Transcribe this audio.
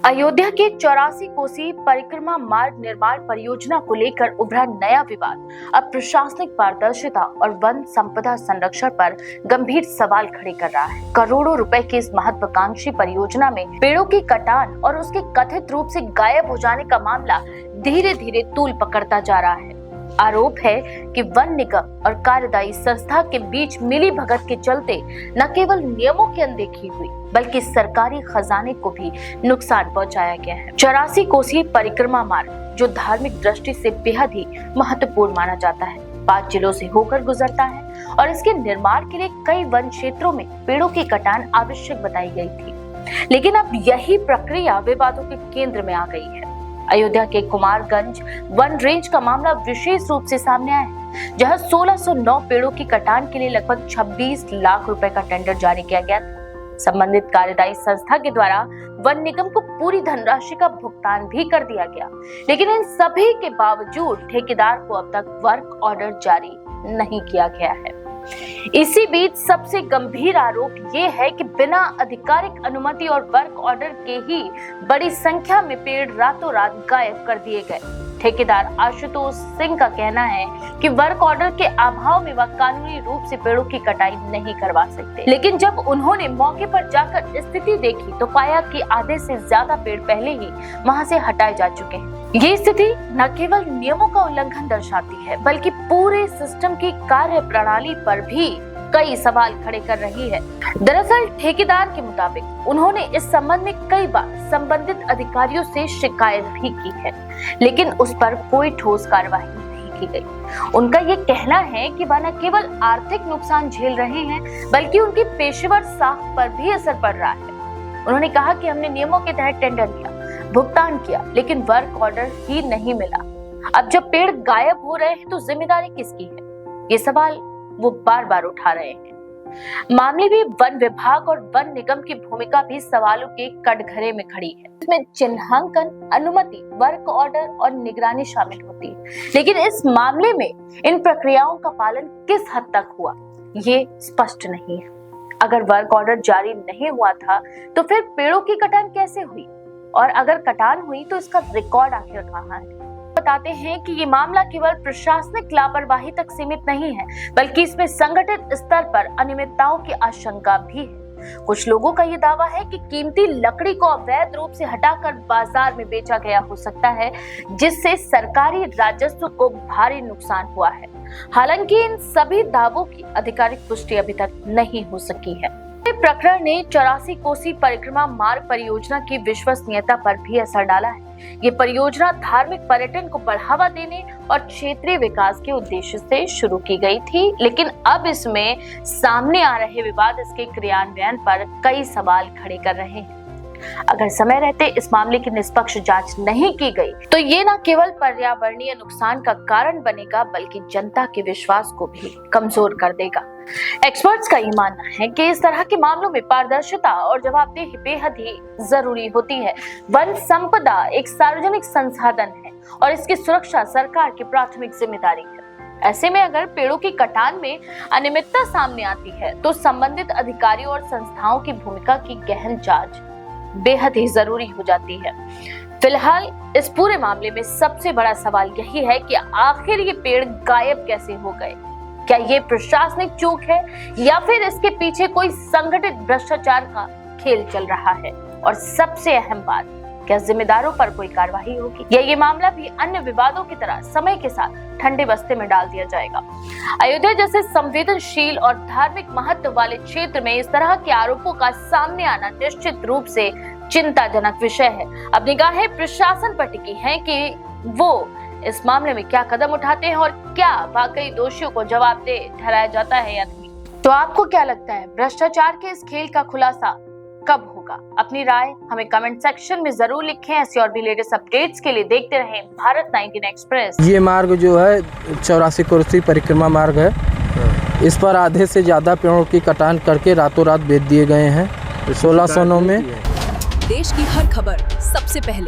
अयोध्या के 84 कोसी परिक्रमा मार्ग निर्माण परियोजना को लेकर उभरा नया विवाद अब प्रशासनिक पारदर्शिता और वन संपदा संरक्षण पर गंभीर सवाल खड़े कर रहा है। करोड़ों रुपए की इस महत्वाकांक्षी परियोजना में पेड़ों की कटान और उसके कथित रूप से गायब हो जाने का मामला धीरे धीरे तूल पकड़ता जा रहा है। आरोप है कि वन निगम और कार्यदायी संस्था के बीच मिली भगत के चलते न केवल नियमों की अनदेखी हुई बल्कि सरकारी खजाने को भी नुकसान पहुंचाया गया है। 84 कोसी परिक्रमा मार्ग जो धार्मिक दृष्टि से बेहद ही महत्वपूर्ण माना जाता है, 5 जिलों से होकर गुजरता है और इसके निर्माण के लिए कई वन क्षेत्रों में पेड़ों की कटान आवश्यक बताई गई थी। लेकिन अब यही प्रक्रिया विवादों के केंद्र में आ गई है। अयोध्या के कुमारगंज वन रेंज का मामला विशेष रूप से सामने आया है, जहां 1609 पेड़ों की कटान के लिए लगभग 26 लाख रुपए का टेंडर जारी किया गया था। संबंधित कार्यदायी संस्था के द्वारा वन निगम को पूरी धनराशि का भुगतान भी कर दिया गया, लेकिन इन सभी के बावजूद ठेकेदार को अब तक वर्क ऑर्डर जारी नहीं किया गया है। इसी बीच सबसे गंभीर आरोप ये है कि बिना आधिकारिक अनुमति और वर्क ऑर्डर के ही बड़ी संख्या में पेड़ रातों रात गायब कर दिए गए। ठेकेदार आशुतोष सिंह का कहना है कि वर्क ऑर्डर के अभाव में वह कानूनी रूप से पेड़ों की कटाई नहीं करवा सकते, लेकिन जब उन्होंने मौके पर जाकर स्थिति देखी तो पाया कि आधे से ज्यादा पेड़ पहले ही वहां से हटाए जा चुके हैं। ये स्थिति न केवल नियमों का उल्लंघन दर्शाती है बल्कि पूरे सिस्टम की कार्य प्रणाली पर भी कई सवाल खड़े कर रही है। दरअसल ठेकेदार के मुताबिक उन्होंने इस संबंध में कई बार संबंधित अधिकारियों से शिकायत भी की है, लेकिन उस पर कोई ठोस कार्रवाई नहीं की गई। उनका ये कहना है कि वह न केवल आर्थिक नुकसान झेल रहे हैं बल्कि उनकी पेशेवर साख पर भी असर पड़ रहा है। उन्होंने कहा कि हमने नियमों के तहत टेंडर लिया, भुगतान किया, लेकिन वर्क ऑर्डर ही नहीं मिला। अब जब पेड़ गायब हो रहे हैं तो जिम्मेदारी किसकी है? ये सवाल वो बार बार उठा रहे हैं। मामले में वन विभाग और वन निगम की भूमिका भी सवालों के कटघरे में खड़ी है। इसमें चिन्हांकन, अनुमति, वर्क ऑर्डर और निगरानी शामिल होती है, लेकिन इस मामले में इन प्रक्रियाओं का पालन किस हद तक हुआ ये स्पष्ट नहीं है। अगर वर्क ऑर्डर जारी नहीं हुआ था तो फिर पेड़ों की कटान कैसे हुई, और अगर कटान हुई तो इसका रिकॉर्ड आखिर कहाँ है? बताते हैं कि ये मामला केवल प्रशासनिक लापरवाही तक सीमित नहीं है बल्कि इसमें संगठित स्तर पर अनियमितताओं की आशंका भी है। कुछ लोगों का ये दावा है कि कीमती लकड़ी को अवैध रूप से हटाकर बाजार में बेचा गया हो सकता है, जिससे सरकारी राजस्व को भारी नुकसान हुआ है। हालांकि इन सभी दावों की आधिकारिक पुष्टि अभी तक नहीं हो सकी है। प्रकरण ने 84 कोसी परिक्रमा मार्ग परियोजना की विश्वसनीयता पर भी असर डाला है। ये परियोजना धार्मिक पर्यटन को बढ़ावा देने और क्षेत्रीय विकास के उद्देश्य से शुरू की गई थी, लेकिन अब इसमें सामने आ रहे विवाद इसके क्रियान्वयन पर कई सवाल खड़े कर रहे हैं। अगर समय रहते इस मामले की निष्पक्ष जांच नहीं की गई तो ये न केवल पर्यावरणीय नुकसान का कारण बनेगा बल्कि जनता के विश्वास को भी कमजोर कर देगा। एक्सपर्ट्स का ये मानना है कि इस तरह के मामलों में पारदर्शिता और जवाबदेही बेहद ही जरूरी होती है। वन संपदा एक सार्वजनिक संसाधन है और इसकी सुरक्षा सरकार की प्राथमिक जिम्मेदारी है। ऐसे में अगर पेड़ों की कटान में अनियमितता सामने आती है तो संबंधित अधिकारियों और संस्थाओं की भूमिका की गहन जांच बेहद ही जरूरी हो जाती है। फिलहाल इस पूरे मामले में सबसे बड़ा सवाल यही है कि आखिर ये पेड़ गायब कैसे हो गए? क्या ये प्रशासनिक चूक है या फिर इसके पीछे कोई संगठित भ्रष्टाचार का खेल चल रहा है? और सबसे अहम बात, क्या जिम्मेदारों पर कोई कार्रवाई होगी या ये मामला भी अन्य विवादों की तरह समय के साथ ठंडे बस्ते में डाल दिया जाएगा? अयोध्या जैसे संवेदनशील और धार्मिक महत्व वाले क्षेत्र में इस तरह के आरोपों का सामने आना निश्चित रूप से चिंताजनक विषय है। अब निगाहें प्रशासन पर टिकी हैं कि वो इस मामले में क्या कदम उठाते हैं और क्या वाकई दोषियों को जवाबदेह ठहराया जाता है या नहीं। तो आपको क्या लगता है, भ्रष्टाचार के इस खेल का खुलासा कब होगा? अपनी राय हमें कमेंट सेक्शन में जरूर लिखें। ऐसी और भी लेटेस्ट अपडेट्स के लिए देखते रहें भारत 19 एक्सप्रेस। ये मार्ग जो है 84 कोसी परिक्रमा मार्ग है, इस पर आधे से ज्यादा पेड़ों की कटान करके रातों रात बेच दिए गए हैं। 1609 में देश की हर खबर सबसे पहले